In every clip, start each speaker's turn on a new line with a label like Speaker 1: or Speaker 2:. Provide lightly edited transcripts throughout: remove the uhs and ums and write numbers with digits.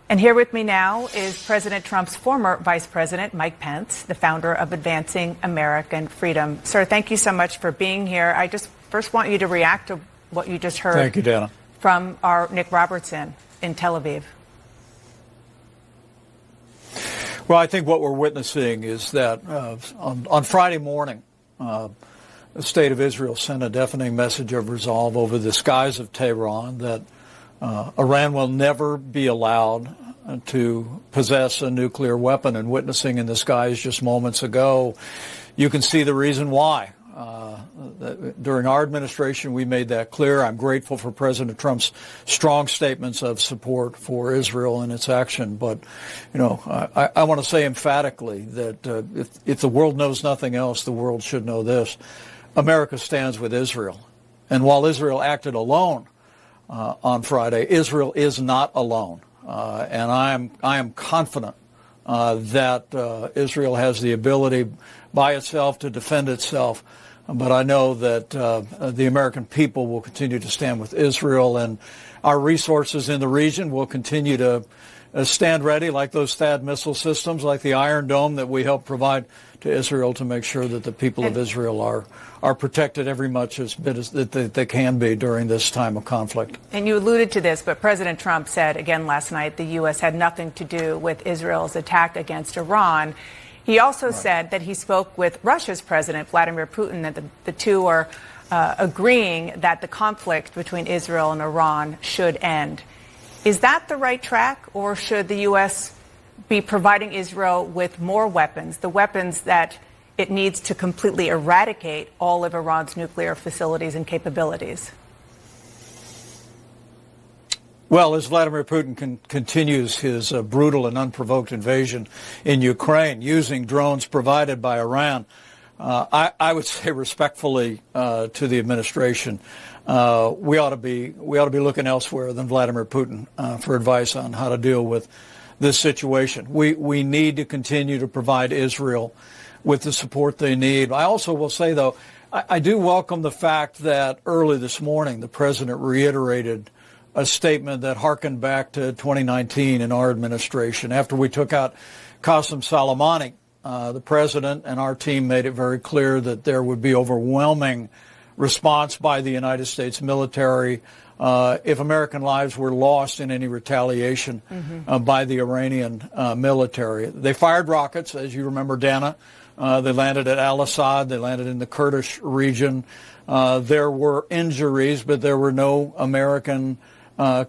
Speaker 1: And here with me now is President Trump's former Vice President, Mike Pence, the founder of Advancing American Freedom. Sir, thank you so much for being here. I just first want you to react to what you just heard.
Speaker 2: Thank you, Dana.
Speaker 1: From our Nick Robertson in Tel Aviv.
Speaker 2: Well, I think what we're witnessing is that on Friday morning, the state of Israel sent a deafening message of resolve over the skies of Tehran that Iran will never be allowed to possess a nuclear weapon. And witnessing in the skies just moments ago, you can see the reason why. During our administration, we made that clear. I'm grateful for President Trump's strong statements of support for Israel and its action. But, you know, I want to say emphatically that if the world knows nothing else, the world should know this. America stands with Israel. And while Israel acted alone on Friday, Israel is not alone. And I am confident that Israel has the ability by itself to defend itself. But I know that the American people will continue to stand with Israel, and our resources in the region will continue to stand ready, like those THAAD missile systems, like the Iron Dome that we help provide to Israel, to make sure that the people of Israel are protected every much as bit as that they can be during this time of conflict.
Speaker 1: And you alluded to this, but President Trump said again last night the U.S. had nothing to do with Israel's attack against Iran. He also said that he spoke with Russia's President, Vladimir Putin, and the two are agreeing that the conflict between Israel and Iran should end. Is that the right track, or should the U.S. be providing Israel with more weapons, the weapons that it needs to completely eradicate all of Iran's nuclear facilities and capabilities?
Speaker 2: Well, as Vladimir Putin continues his brutal and unprovoked invasion in Ukraine using drones provided by Iran, I would say respectfully to the administration, we ought to be looking elsewhere than Vladimir Putin for advice on how to deal with this situation. We need to continue to provide Israel with the support they need. I also will say, though, I do welcome the fact that early this morning the president reiterated a statement that harkened back to 2019 in our administration. After we took out Qasem Soleimani, the president and our team made it very clear that there would be overwhelming response by the United States military if American lives were lost in any retaliation by the Iranian military. They fired rockets, as you remember, Dana. They landed at Al-Assad. They landed in the Kurdish region. There were injuries, but there were no American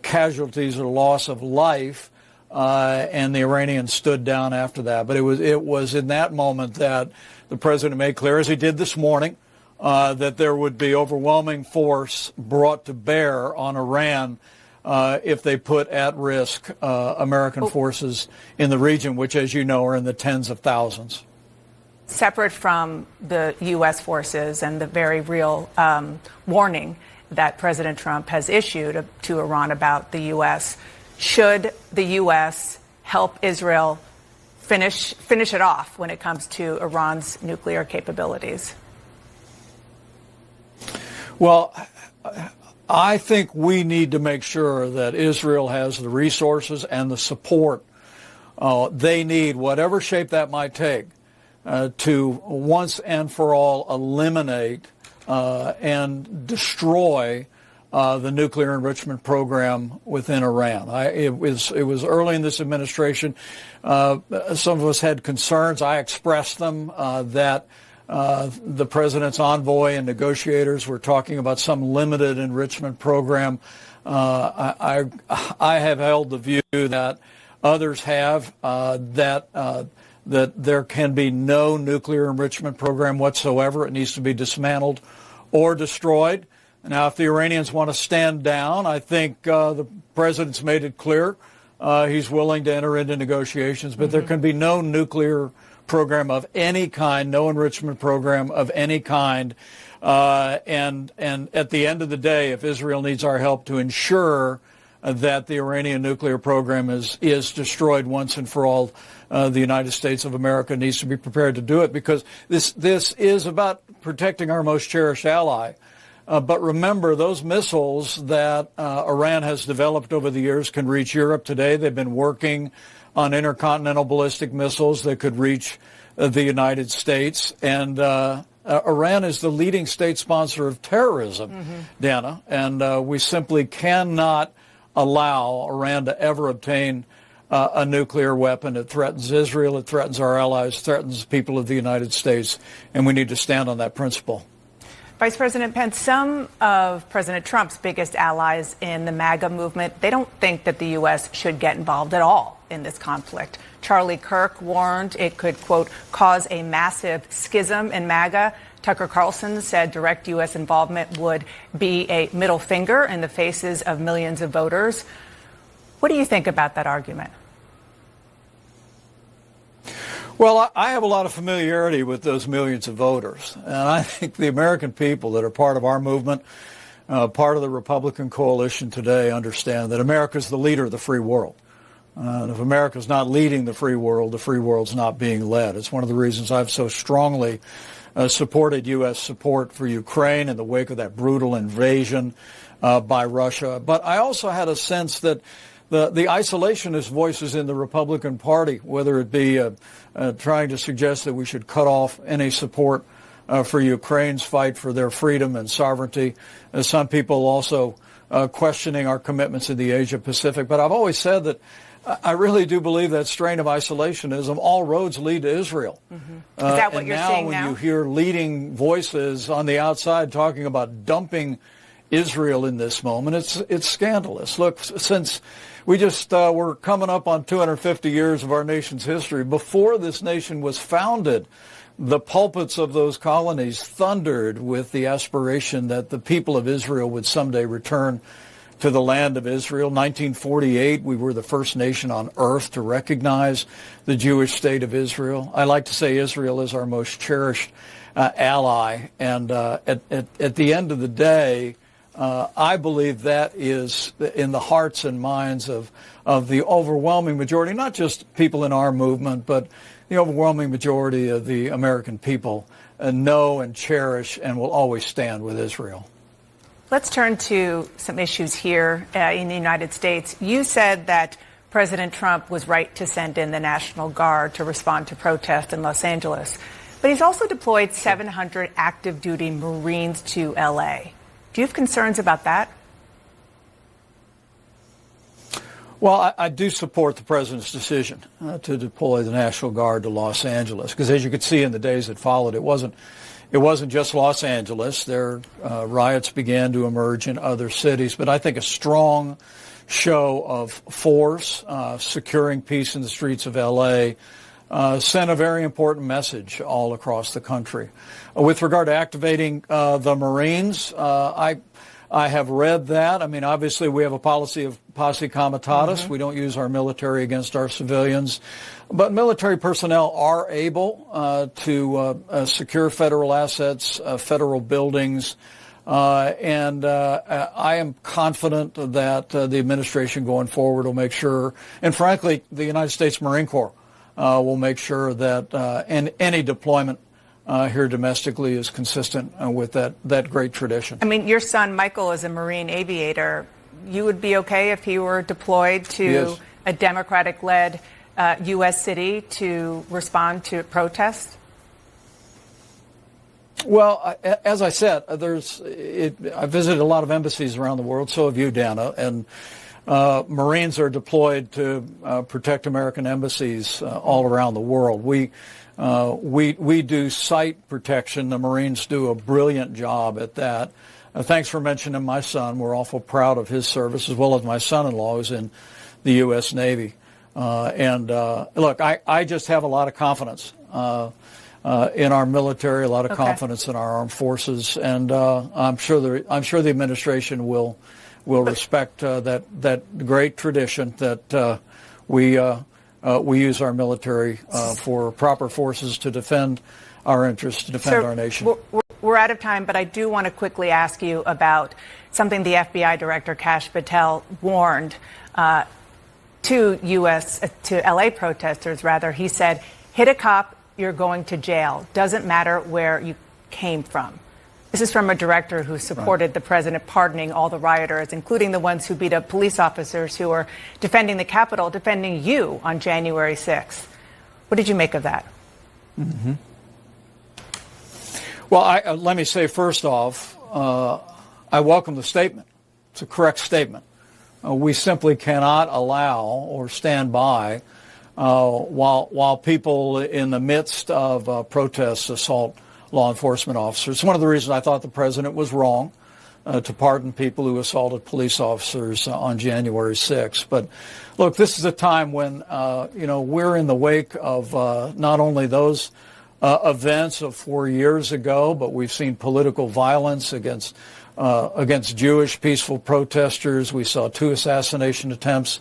Speaker 2: casualties or loss of life, and the Iranians stood down after that. But it was in that moment that the president made clear, as he did this morning, that there would be overwhelming force brought to bear on Iran if they put at risk American forces in the region, which, as you know, are in the tens of thousands.
Speaker 1: Separate from the U.S. forces and the very real warning that President Trump has issued to Iran about the U.S., should the U.S. help Israel finish it off when it comes to Iran's nuclear capabilities?
Speaker 2: Well, I think we need to make sure that Israel has the resources and the support they need, whatever shape that might take, to once and for all eliminate and destroy the nuclear enrichment program within Iran. It was early in this administration. Some of us had concerns. I expressed them that the president's envoy and negotiators were talking about some limited enrichment program. I have held the view that others have that there can be no nuclear enrichment program whatsoever. It needs to be dismantled or destroyed. Now, if the Iranians want to stand down, I think the president's made it clear he's willing to enter into negotiations, but there can be no nuclear program of any kind, no enrichment program of any kind. And at the end of the day, if Israel needs our help to ensure that the Iranian nuclear program is destroyed once and for all, the United States of America needs to be prepared to do it, because this is about protecting our most cherished ally. But remember, those missiles that Iran has developed over the years can reach Europe today. They've been working on intercontinental ballistic missiles that could reach the United States. And Iran is the leading state sponsor of terrorism, Dana. And we simply cannot allow Iran to ever obtain a nuclear weapon. It threatens Israel. It threatens our allies, threatens people of the United States. And we need to stand on that principle.
Speaker 1: Vice President Pence, some of President Trump's biggest allies in the MAGA movement, they don't think that the U.S. should get involved at all in this conflict. Charlie Kirk warned it could, quote, cause a massive schism in MAGA. Tucker Carlson said direct U.S. involvement would be a middle finger in the faces of millions of voters. What do you think about that argument?
Speaker 2: Well, I have a lot of familiarity with those millions of voters, and I think the American people that are part of our movement, part of the Republican coalition today, understand that America is the leader of the free world. And if America's not leading the free world's not being led. It's one of the reasons I've so strongly supported U.S. support for Ukraine in the wake of that brutal invasion by Russia. But I also had a sense that the isolationist voices in the Republican Party, whether it be trying to suggest that we should cut off any support for Ukraine's fight for their freedom and sovereignty, some people also questioning our commitments in the Asia-Pacific. But I've always said that I really do believe that strain of isolationism, all roads lead to Israel.
Speaker 1: Is that what you're seeing now?
Speaker 2: When you hear leading voices on the outside talking about dumping Israel in this moment, it's scandalous. Look, since we just we're coming up on 250 years of our nation's history, before this nation was founded, the pulpits of those colonies thundered with the aspiration that the people of Israel would someday return to the land of Israel. 1948, we were the first nation on earth to recognize the Jewish state of Israel. I like to say Israel is our most cherished ally. And at the end of the day, I believe that is in the hearts and minds of the overwhelming majority, not just people in our movement, but the overwhelming majority of the American people know and cherish and will always stand with Israel.
Speaker 1: Let's turn to some issues here in the United States. You said that President Trump was right to send in the National Guard to respond to protests in Los Angeles. But he's also deployed 700 active duty Marines to L.A. Do you have concerns about that?
Speaker 2: Well, I do support the president's decision to deploy the National Guard to Los Angeles, because as you could see in the days that followed, it wasn't just Los Angeles. Riots began to emerge in other cities, but I think a strong show of force, securing peace in the streets of L.A., sent a very important message all across the country. With regard to activating the Marines, I have read that. I mean, obviously, we have a policy of posse comitatus. We don't use our military against our civilians. But military personnel are able to secure federal assets, federal buildings. And I am confident that the administration going forward will make sure, and frankly, the United States Marine Corps will make sure that any deployment here domestically is consistent with that great tradition.
Speaker 1: I mean, your son, Michael, is a Marine aviator. You would be okay if he were deployed to a Democratic-led U.S. city to respond to protests?
Speaker 2: Well, as I said, I visited a lot of embassies around the world, so have you, Dana, and Marines are deployed to protect American embassies all around the world. We do site protection. The Marines do a brilliant job at that. Thanks for mentioning my son. We're awful proud of his service, as well as my son-in-law who's in the U.S. Navy. Look, I just have a lot of confidence in our military, a lot of confidence in our armed forces, and I'm sure the administration will respect that great tradition that we use our military for proper forces to defend our interests, to defend our nation.
Speaker 1: We're out of time, but I do want to quickly ask you about something the FBI Director Kash Patel warned to LA protesters, rather. He said, hit a cop, you're going to jail. Doesn't matter where you came from. This is from a director who supported the president pardoning all the rioters, including the ones who beat up police officers who were defending the Capitol, defending you on January 6th. What did you make of that?
Speaker 2: Mm-hmm. Well, let me say first off, I welcome the statement. It's a correct statement. We simply cannot allow or stand by while people in the midst of protests assault law enforcement officers. It's one of the reasons I thought the president was wrong to pardon people who assaulted police officers on January 6th. But look, this is a time when we're in the wake of not only those events of 4 years ago, but we've seen political violence against Jewish peaceful protesters. We saw 2 assassination attempts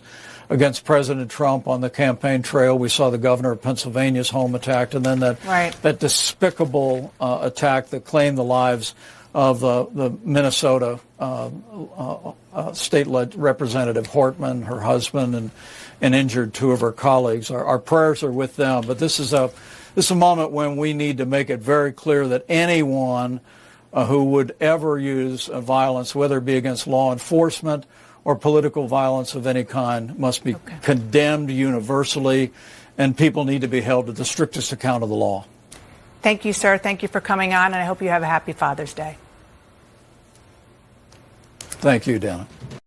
Speaker 2: against President Trump on the campaign trail. We saw the governor of Pennsylvania's home attacked, and then that despicable attack that claimed the lives of the Minnesota state representative Hortman, her husband, and injured 2 of her colleagues. Our prayers are with them, but this is a moment when we need to make it very clear that anyone who would ever use violence, whether it be against law enforcement or political violence of any kind, must be condemned universally, and people need to be held to the strictest account of the law.
Speaker 1: Thank you, sir. Thank you for coming on, and I hope you have a happy Father's Day.
Speaker 2: Thank you, Dana.